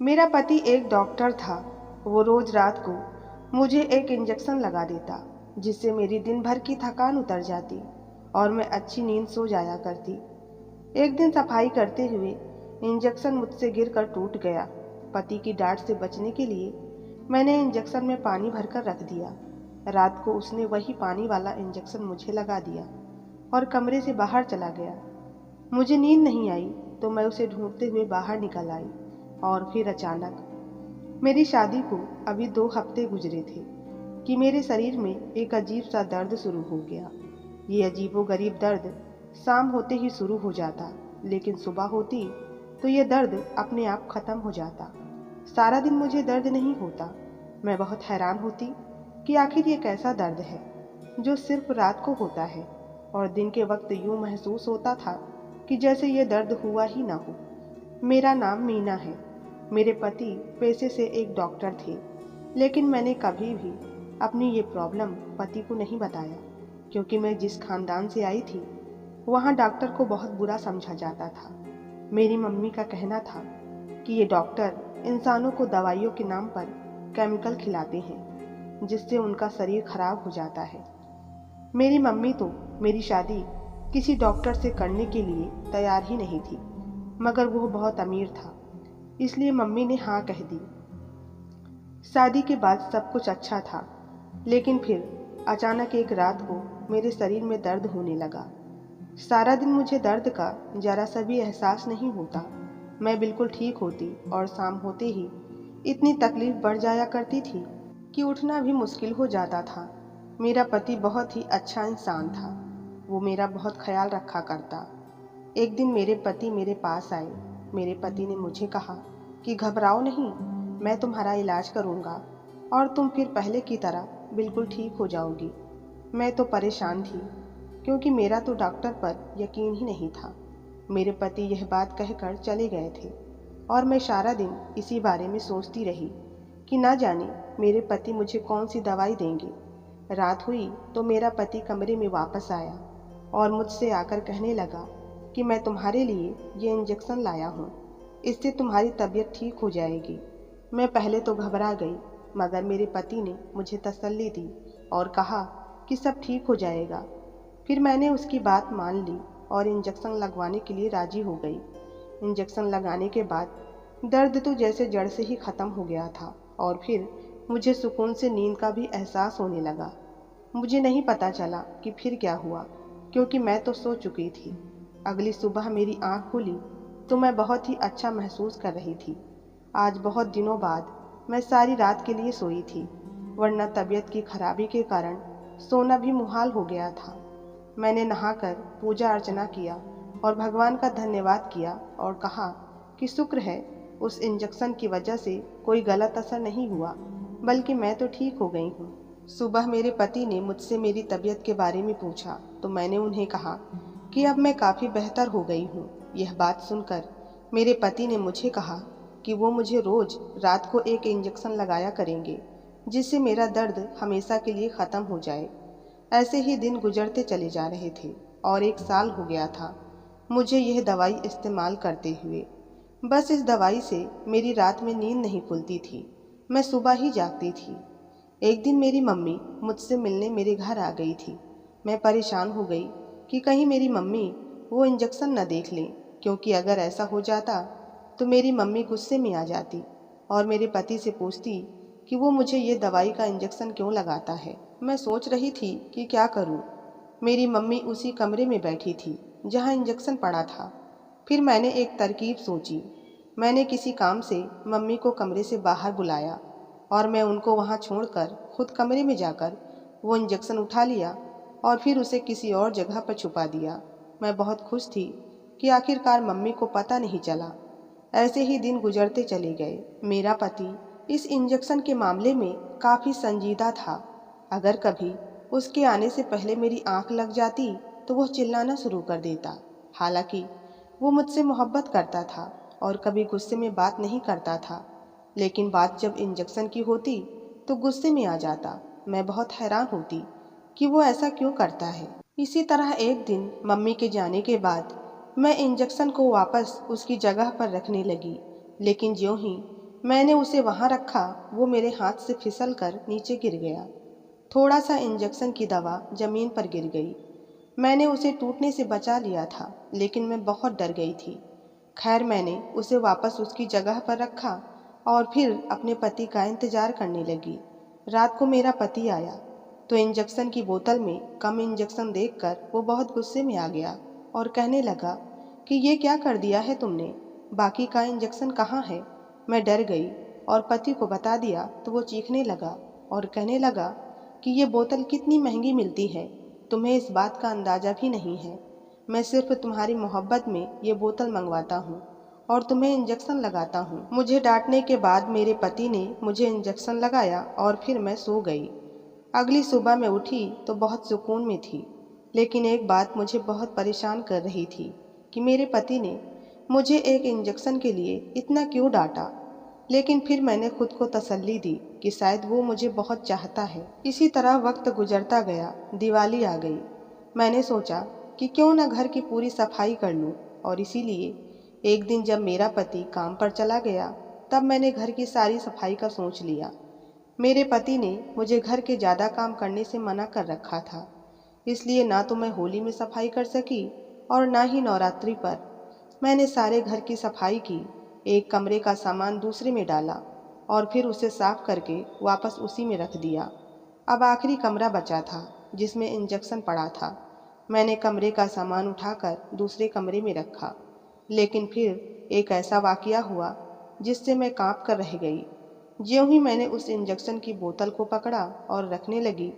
मेरा पति एक डॉक्टर था। वो रोज रात को मुझे एक इंजेक्शन लगा देता, जिससे मेरी दिन भर की थकान उतर जाती और मैं अच्छी नींद सो जाया करती। एक दिन सफाई करते हुए इंजेक्शन मुझसे गिरकर टूट गया। पति की डांट से बचने के लिए मैंने इंजेक्शन में पानी भरकर रख दिया। रात को उसने वही पानी वाला इंजेक्शन मुझे लगा दिया और कमरे से बाहर चला गया। मुझे नींद नहीं आई तो मैं उसे ढूंढते हुए बाहर निकल आई और फिर अचानक मेरी शादी को अभी 2 हफ्ते गुजरे थे कि मेरे शरीर में एक अजीब सा दर्द शुरू हो गया। ये अजीबोगरीब दर्द शाम होते ही शुरू हो जाता, लेकिन सुबह होती तो ये दर्द अपने आप खत्म हो जाता। सारा दिन मुझे दर्द नहीं होता। मैं बहुत हैरान होती कि आखिर ये कैसा दर्द है जो सिर्फ रात को होता है और दिन के वक्त यूं महसूस होता था कि जैसे ये दर्द हुआ ही ना हो। मेरा नाम मीना है। मेरे पति पेशे से एक डॉक्टर थे, लेकिन मैंने कभी भी अपनी ये प्रॉब्लम पति को नहीं बताया, क्योंकि मैं जिस खानदान से आई थी वहाँ डॉक्टर को बहुत बुरा समझा जाता था। मेरी मम्मी का कहना था कि ये डॉक्टर इंसानों को दवाइयों के नाम पर केमिकल खिलाते हैं, जिससे उनका शरीर खराब हो जाता है। मेरी मम्मी तो मेरी शादी किसी डॉक्टर से करने के लिए तैयार ही नहीं थी, मगर वो बहुत अमीर था, इसलिए मम्मी ने हाँ कह दी। शादी के बाद सब कुछ अच्छा था, लेकिन फिर अचानक एक रात को मेरे शरीर में दर्द होने लगा। सारा दिन मुझे दर्द का जरा सा भी एहसास नहीं होता। मैं बिल्कुल ठीक होती और शाम होते ही इतनी तकलीफ बढ़ जाया करती थी कि उठना भी मुश्किल हो जाता था। मेरा पति बहुत ही अच्छा इंसान था। वो मेरा बहुत ख्याल रखा करता। एक दिन मेरे पति मेरे पास आए। मेरे पति ने मुझे कहा कि घबराओ नहीं, मैं तुम्हारा इलाज करूँगा और तुम फिर पहले की तरह बिल्कुल ठीक हो जाओगी। मैं तो परेशान थी, क्योंकि मेरा तो डॉक्टर पर यकीन ही नहीं था। मेरे पति यह बात कहकर चले गए थे और मैं सारा दिन इसी बारे में सोचती रही कि ना जाने मेरे पति मुझे कौन सी दवाई देंगे। रात हुई तो मेरा पति कमरे में वापस आया और मुझसे आकर कहने लगा कि मैं तुम्हारे लिए ये इंजेक्शन लाया हूँ, इससे तुम्हारी तबीयत ठीक हो जाएगी। मैं पहले तो घबरा गई, मगर मेरे पति ने मुझे तसल्ली दी और कहा कि सब ठीक हो जाएगा। फिर मैंने उसकी बात मान ली और इंजेक्शन लगवाने के लिए राजी हो गई। इंजेक्शन लगाने के बाद दर्द तो जैसे जड़ से ही ख़त्म हो गया था और फिर मुझे सुकून से नींद का भी एहसास होने लगा। मुझे नहीं पता चला कि फिर क्या हुआ, क्योंकि मैं तो सो चुकी थी। अगली सुबह मेरी आँख खुली तो मैं बहुत ही अच्छा महसूस कर रही थी। आज बहुत दिनों बाद मैं सारी रात के लिए सोई थी, वरना तबीयत की खराबी के कारण सोना भी मुहाल हो गया था। मैंने नहाकर पूजा अर्चना किया और भगवान का धन्यवाद किया और कहा कि शुक्र है उस इंजेक्शन की वजह से कोई गलत असर नहीं हुआ, बल्कि मैं तो ठीक हो गई हूँ। सुबह मेरे पति ने मुझसे मेरी तबीयत के बारे में पूछा तो मैंने उन्हें कहा कि अब मैं काफ़ी बेहतर हो गई हूँ। यह बात सुनकर मेरे पति ने मुझे कहा कि वो मुझे रोज़ रात को एक इंजेक्शन लगाया करेंगे, जिससे मेरा दर्द हमेशा के लिए ख़त्म हो जाए। ऐसे ही दिन गुजरते चले जा रहे थे और 1 साल हो गया था मुझे यह दवाई इस्तेमाल करते हुए। बस इस दवाई से मेरी रात में नींद नहीं खुलती थी, मैं सुबह ही जागती थी। एक दिन मेरी मम्मी मुझसे मिलने मेरे घर आ गई थी। मैं परेशान हो गई कि कहीं मेरी मम्मी वो इंजेक्शन न देख लें, क्योंकि अगर ऐसा हो जाता तो मेरी मम्मी गुस्से में आ जाती और मेरे पति से पूछती कि वो मुझे ये दवाई का इंजेक्शन क्यों लगाता है। मैं सोच रही थी कि क्या करूं। मेरी मम्मी उसी कमरे में बैठी थी जहां इंजेक्शन पड़ा था। फिर मैंने एक तरकीब सोची। मैंने किसी काम से मम्मी को कमरे से बाहर बुलाया और मैं उनको वहां छोड़कर खुद कमरे में जाकर वो इंजेक्शन उठा लिया और फिर उसे किसी और जगह पर छुपा दिया। मैं बहुत खुश थी कि आखिरकार मम्मी को पता नहीं चला। ऐसे ही दिन गुजरते चले गए। मेरा पति इस इंजेक्शन के मामले में काफ़ी संजीदा था। अगर कभी उसके आने से पहले मेरी आंख लग जाती तो वह चिल्लाना शुरू कर देता। हालांकि वो मुझसे मोहब्बत करता था और कभी गुस्से में बात नहीं करता था, लेकिन बात जब इंजेक्शन की होती तो गुस्से में आ जाता। मैं बहुत हैरान होती कि वो ऐसा क्यों करता है। इसी तरह एक दिन मम्मी के जाने के बाद मैं इंजेक्शन को वापस उसकी जगह पर रखने लगी, लेकिन ज्यों ही मैंने उसे वहाँ रखा, वो मेरे हाथ से फिसल कर नीचे गिर गया। थोड़ा सा इंजेक्शन की दवा जमीन पर गिर गई। मैंने उसे टूटने से बचा लिया था, लेकिन मैं बहुत डर गई थी। खैर, मैंने उसे वापस उसकी जगह पर रखा और फिर अपने पति का इंतजार करने लगी। रात को मेरा पति आया तो इंजेक्शन की बोतल में कम इंजेक्शन देखकर वो बहुत गुस्से में आ गया और कहने लगा कि ये क्या कर दिया है तुमने, बाकी का इंजेक्शन कहाँ है। मैं डर गई और पति को बता दिया तो वो चीखने लगा और कहने लगा कि ये बोतल कितनी महंगी मिलती है, तुम्हें इस बात का अंदाज़ा भी नहीं है। मैं सिर्फ तुम्हारी मोहब्बत में ये बोतल मंगवाता हूँ और तुम्हें इंजेक्शन लगाता हूँ। मुझे डांटने के बाद मेरे पति ने मुझे इंजेक्शन लगाया और फिर मैं सो गई। अगली सुबह मैं उठी तो बहुत सुकून में थी, लेकिन एक बात मुझे बहुत परेशान कर रही थी कि मेरे पति ने मुझे एक इंजेक्शन के लिए इतना क्यों डांटा। लेकिन फिर मैंने खुद को तसल्ली दी कि शायद वो मुझे बहुत चाहता है। इसी तरह वक्त गुजरता गया। दिवाली आ गई। मैंने सोचा कि क्यों न घर की पूरी सफाई कर लूं, और इसीलिए एक दिन जब मेरा पति काम पर चला गया तब मैंने घर की सारी सफाई का सोच लिया। मेरे पति ने मुझे घर के ज़्यादा काम करने से मना कर रखा था, इसलिए ना तो मैं होली में सफाई कर सकी और ना ही नवरात्रि पर। मैंने सारे घर की सफाई की, एक कमरे का सामान दूसरे में डाला और फिर उसे साफ करके वापस उसी में रख दिया। अब आखिरी कमरा बचा था जिसमें इंजेक्शन पड़ा था। मैंने कमरे का सामान उठाकर दूसरे कमरे में रखा, लेकिन फिर एक ऐसा वाकया हुआ जिससे मैं कांप कर रह गई। ज्यों ही मैंने उस इंजेक्शन की बोतल को पकड़ा और रखने लगी,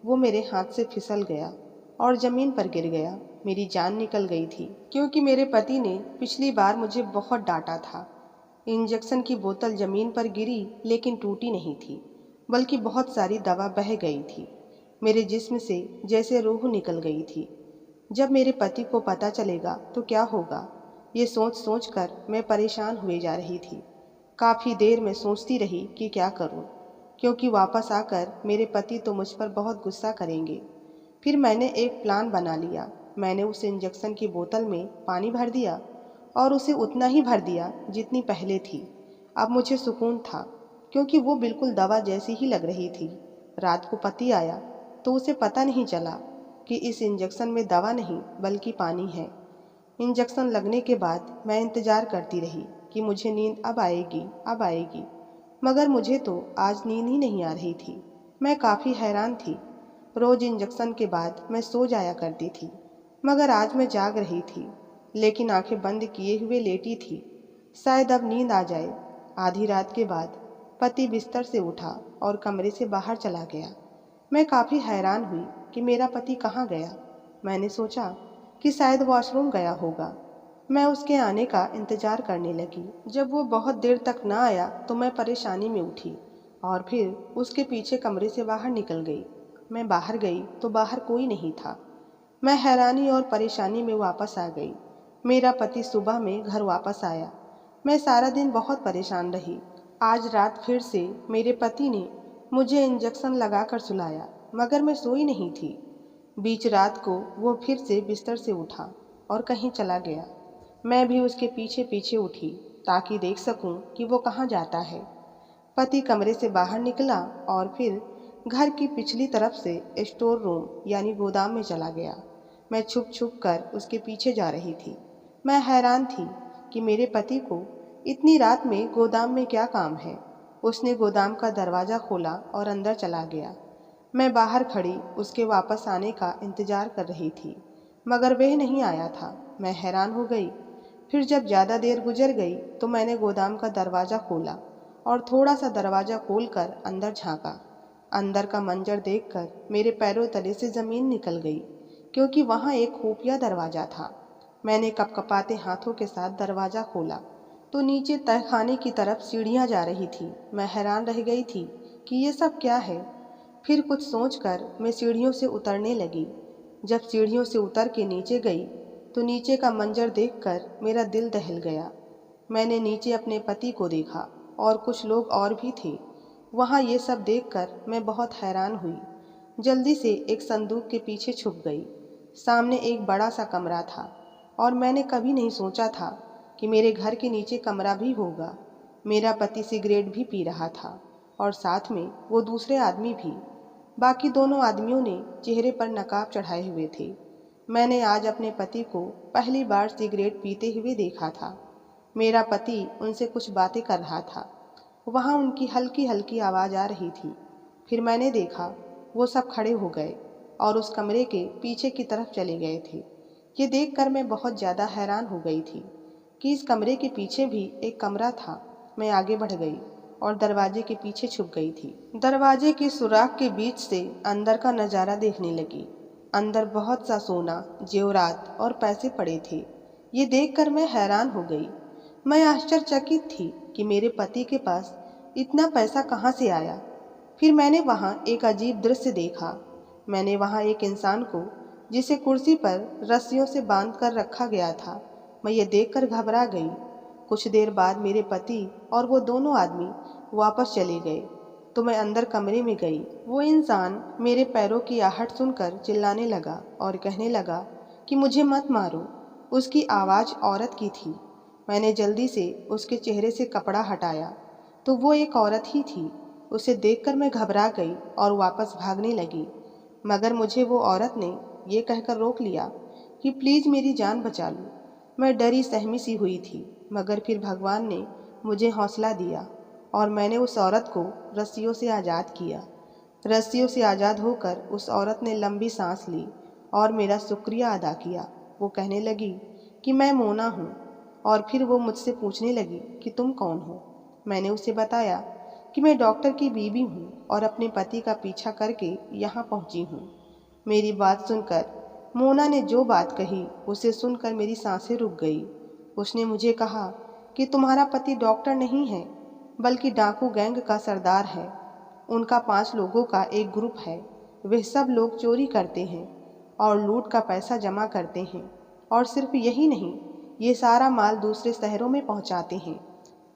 वो मेरे हाथ से फिसल गया और ज़मीन पर गिर गया। मेरी जान निकल गई थी, क्योंकि मेरे पति ने पिछली बार मुझे बहुत डांटा था। इंजेक्शन की बोतल ज़मीन पर गिरी, लेकिन टूटी नहीं थी, बल्कि बहुत सारी दवा बह गई थी। मेरे जिस्म से जैसे रूह निकल गई थी। जब मेरे पति को पता चलेगा तो क्या होगा, ये सोच सोच कर मैं परेशान हुए जा रही थी। काफ़ी देर में सोचती रही कि क्या करूं, क्योंकि वापस आकर मेरे पति तो मुझ पर बहुत गुस्सा करेंगे। फिर मैंने एक प्लान बना लिया। मैंने उस इंजेक्शन की बोतल में पानी भर दिया और उसे उतना ही भर दिया जितनी पहले थी। अब मुझे सुकून था, क्योंकि वो बिल्कुल दवा जैसी ही लग रही थी। रात को पति आया तो उसे पता नहीं चला कि इस इंजेक्शन में दवा नहीं बल्कि पानी है। इंजेक्शन लगने के बाद मैं इंतज़ार करती रही कि मुझे नींद अब आएगी, अब आएगी, मगर मुझे तो आज नींद ही नहीं आ रही थी। मैं काफ़ी हैरान थी। रोज़ इंजेक्शन के बाद मैं सो जाया करती थी, मगर आज मैं जाग रही थी, लेकिन आंखें बंद किए हुए लेटी थी। शायद अब नींद आ जाए। आधी रात के बाद पति बिस्तर से उठा और कमरे से बाहर चला गया। मैं काफ़ी हैरान हुई कि मेरा पति कहाँ गया। मैंने सोचा कि शायद वॉशरूम गया होगा। मैं उसके आने का इंतज़ार करने लगी। जब वो बहुत देर तक ना आया तो मैं परेशानी में उठी और फिर उसके पीछे कमरे से बाहर निकल गई। मैं बाहर गई तो बाहर कोई नहीं था। मैं हैरानी और परेशानी में वापस आ गई। मेरा पति सुबह में घर वापस आया। मैं सारा दिन बहुत परेशान रही। आज रात फिर से मेरे पति ने मुझे इंजेक्शन लगाकर सुलाया, मगर मैं सोई नहीं थी। बीच रात को वो फिर से बिस्तर से उठा और कहीं चला गया। मैं भी उसके पीछे पीछे उठी ताकि देख सकूं कि वो कहाँ जाता है। पति कमरे से बाहर निकला और फिर घर की पिछली तरफ से स्टोर रूम यानी गोदाम में चला गया। मैं छुप छुप कर उसके पीछे जा रही थी। मैं हैरान थी कि मेरे पति को इतनी रात में गोदाम में क्या काम है। उसने गोदाम का दरवाज़ा खोला और अंदर चला गया। मैं बाहर खड़ी उसके वापस आने का इंतज़ार कर रही थी, मगर वह नहीं आया था। मैं हैरान हो गई। फिर जब ज़्यादा देर गुजर गई तो मैंने गोदाम का दरवाज़ा खोला और थोड़ा सा दरवाज़ा खोलकर अंदर झांका। अंदर का मंजर देखकर मेरे पैरों तले से ज़मीन निकल गई, क्योंकि वहाँ एक खुफिया दरवाज़ा था। मैंने कपकपाते हाथों के साथ दरवाज़ा खोला तो नीचे तहखाने की तरफ सीढ़ियाँ जा रही थी। मैं हैरान रह गई थी कि ये सब क्या है। फिर कुछ सोचकर मैं सीढ़ियों से उतरने लगी। जब सीढ़ियों से उतर के नीचे गई तो नीचे का मंजर देखकर मेरा दिल दहल गया। मैंने नीचे अपने पति को देखा और कुछ लोग और भी थे वहाँ। ये सब देखकर मैं बहुत हैरान हुई। जल्दी से एक संदूक के पीछे छुप गई। सामने एक बड़ा सा कमरा था और मैंने कभी नहीं सोचा था कि मेरे घर के नीचे कमरा भी होगा। मेरा पति सिगरेट भी पी रहा था और साथ में वो दूसरे आदमी भी। बाकी दोनों आदमियों ने चेहरे पर नकाब चढ़ाए हुए थे। मैंने आज अपने पति को पहली बार सिगरेट पीते हुए देखा था। मेरा पति उनसे कुछ बातें कर रहा था। वहाँ उनकी हल्की हल्की आवाज़ आ रही थी। फिर मैंने देखा वो सब खड़े हो गए और उस कमरे के पीछे की तरफ चले गए थे। ये देखकर मैं बहुत ज़्यादा हैरान हो गई थी कि इस कमरे के पीछे भी एक कमरा था। मैं आगे बढ़ गई और दरवाजे के पीछे छुप गई थी। दरवाजे के सुराख के बीच से अंदर का नज़ारा देखने लगी। अंदर बहुत सा सोना, जेवरात और पैसे पड़े थे। ये देखकर मैं हैरान हो गई। मैं आश्चर्यचकित थी कि मेरे पति के पास इतना पैसा कहाँ से आया। फिर मैंने वहाँ एक अजीब दृश्य देखा। मैंने वहाँ एक इंसान को, जिसे कुर्सी पर रस्सियों से बांध कर रखा गया था, मैं ये देखकर घबरा गई। कुछ देर बाद मेरे पति और वो दोनों आदमी वापस चले गए तो मैं अंदर कमरे में गई। वो इंसान मेरे पैरों की आहट सुनकर चिल्लाने लगा और कहने लगा कि मुझे मत मारो। उसकी आवाज़ औरत की थी। मैंने जल्दी से उसके चेहरे से कपड़ा हटाया तो वो एक औरत ही थी। उसे देखकर मैं घबरा गई और वापस भागने लगी, मगर मुझे वो औरत ने ये कहकर रोक लिया कि प्लीज़ मेरी जान बचा लो। मैं डरी सहमी सी हुई थी, मगर फिर भगवान ने मुझे हौसला दिया और मैंने उस औरत को रस्सियों से आज़ाद किया। रस्सियों से आज़ाद होकर उस औरत ने लंबी सांस ली और मेरा शुक्रिया अदा किया। वो कहने लगी कि मैं मोना हूँ और फिर वो मुझसे पूछने लगी कि तुम कौन हो। मैंने उसे बताया कि मैं डॉक्टर की बीवी हूँ और अपने पति का पीछा करके यहाँ पहुँची हूँ। मेरी बात सुनकर मोना ने जो बात कही उसे सुनकर मेरी सांसें रुक गई। उसने मुझे कहा कि तुम्हारा पति डॉक्टर नहीं है बल्कि डाकू गैंग का सरदार है। उनका 5 लोगों का एक ग्रुप है। वे सब लोग चोरी करते हैं और लूट का पैसा जमा करते हैं, और सिर्फ यही नहीं, ये सारा माल दूसरे शहरों में पहुंचाते हैं।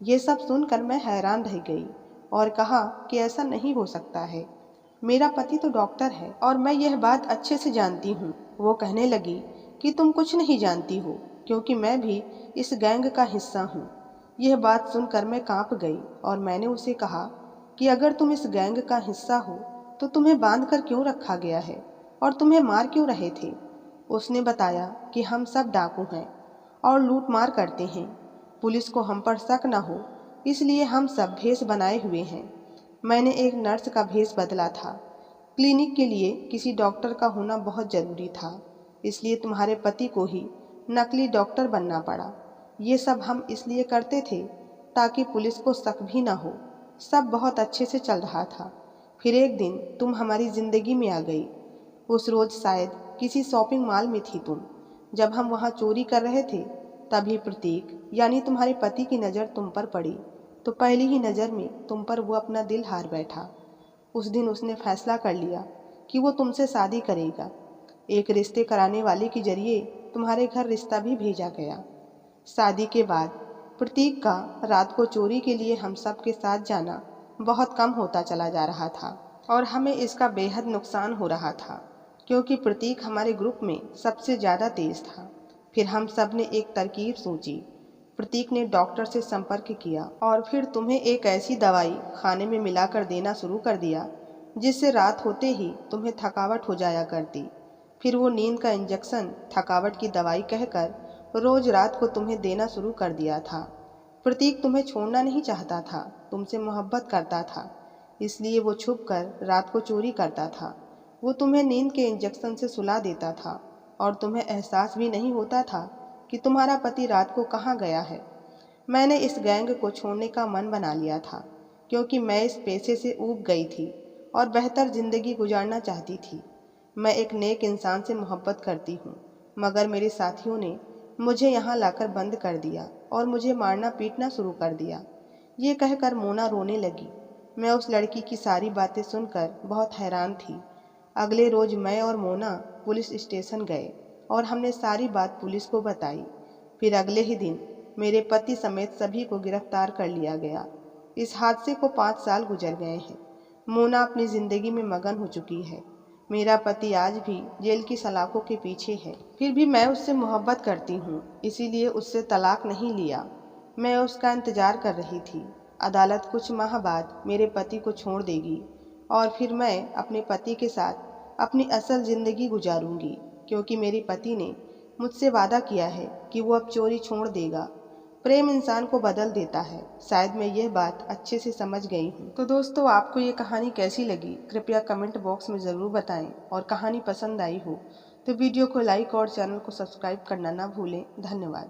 ये सब सुनकर मैं हैरान रह गई और कहा कि ऐसा नहीं हो सकता है। मेरा पति तो डॉक्टर है और मैं यह बात अच्छे से जानती हूँ। वो कहने लगी कि तुम कुछ नहीं जानती हो, क्योंकि मैं भी इस गैंग का हिस्सा हूँ। यह बात सुनकर मैं कांप गई और मैंने उसे कहा कि अगर तुम इस गैंग का हिस्सा हो तो तुम्हें बांध कर क्यों रखा गया है और तुम्हें मार क्यों रहे थे। उसने बताया कि हम सब डाकू हैं और लूट मार करते हैं। पुलिस को हम पर शक न हो इसलिए हम सब भेष बनाए हुए हैं। मैंने एक नर्स का भेष बदला था। क्लिनिक के लिए किसी डॉक्टर का होना बहुत ज़रूरी था, इसलिए तुम्हारे पति को ही नकली डॉक्टर बनना पड़ा। ये सब हम इसलिए करते थे ताकि पुलिस को शक भी ना हो। सब बहुत अच्छे से चल रहा था। फिर एक दिन तुम हमारी ज़िंदगी में आ गई। उस रोज़ शायद किसी शॉपिंग मॉल में थी तुम। जब हम वहाँ चोरी कर रहे थे तभी प्रतीक यानी तुम्हारे पति की नज़र तुम पर पड़ी, तो पहली ही नज़र में तुम पर वो अपना दिल हार बैठा। उस दिन उसने फैसला कर लिया कि वो तुमसे शादी करेगा। एक रिश्ते कराने वाले के जरिए तुम्हारे घर रिश्ता भी भेजा गया। शादी के बाद प्रतीक का रात को चोरी के लिए हम सब के साथ जाना बहुत कम होता चला जा रहा था और हमें इसका बेहद नुकसान हो रहा था, क्योंकि प्रतीक हमारे ग्रुप में सबसे ज़्यादा तेज था। फिर हम सब ने एक तरकीब सोची। प्रतीक ने डॉक्टर से संपर्क किया और फिर तुम्हें एक ऐसी दवाई खाने में मिलाकर देना शुरू कर दिया जिससे रात होते ही तुम्हें थकावट हो जाया करती। फिर वो नींद का इंजेक्शन थकावट की दवाई कहकर रोज रात को तुम्हें देना शुरू कर दिया था। प्रतीक तुम्हें छोड़ना नहीं चाहता था, तुमसे मोहब्बत करता था, इसलिए वो छुप कर रात को चोरी करता था। वो तुम्हें नींद के इंजेक्शन से सुला देता था और तुम्हें एहसास भी नहीं होता था कि तुम्हारा पति रात को कहाँ गया है। मैंने इस गैंग को छोड़ने का मन बना लिया था, क्योंकि मैं इस पेशे से ऊब गई थी और बेहतर ज़िंदगी गुजारना चाहती थी। मैं एक नेक इंसान से मोहब्बत करती हूँ, मगर मेरे साथियों ने मुझे यहाँ लाकर बंद कर दिया और मुझे मारना पीटना शुरू कर दिया। ये कहकर मोना रोने लगी। मैं उस लड़की की सारी बातें सुनकर बहुत हैरान थी। अगले रोज मैं और मोना पुलिस स्टेशन गए और हमने सारी बात पुलिस को बताई। फिर अगले ही दिन मेरे पति समेत सभी को गिरफ्तार कर लिया गया। इस हादसे को 5 साल गुजर गए हैं। मोना अपनी ज़िंदगी में मगन हो चुकी है। मेरा पति आज भी जेल की सलाखों के पीछे है। फिर भी मैं उससे मोहब्बत करती हूँ, इसीलिए उससे तलाक नहीं लिया। मैं उसका इंतज़ार कर रही थी। अदालत कुछ माह बाद मेरे पति को छोड़ देगी और फिर मैं अपने पति के साथ अपनी असल ज़िंदगी गुजारूंगी, क्योंकि मेरे पति ने मुझसे वादा किया है कि वो अब चोरी छोड़ देगा। प्रेम इंसान को बदल देता है। शायद मैं यह बात अच्छे से समझ गई हूँ। तो दोस्तों, आपको ये कहानी कैसी लगी कृपया कमेंट बॉक्स में ज़रूर बताएं, और कहानी पसंद आई हो तो वीडियो को लाइक और चैनल को सब्सक्राइब करना ना भूलें। धन्यवाद।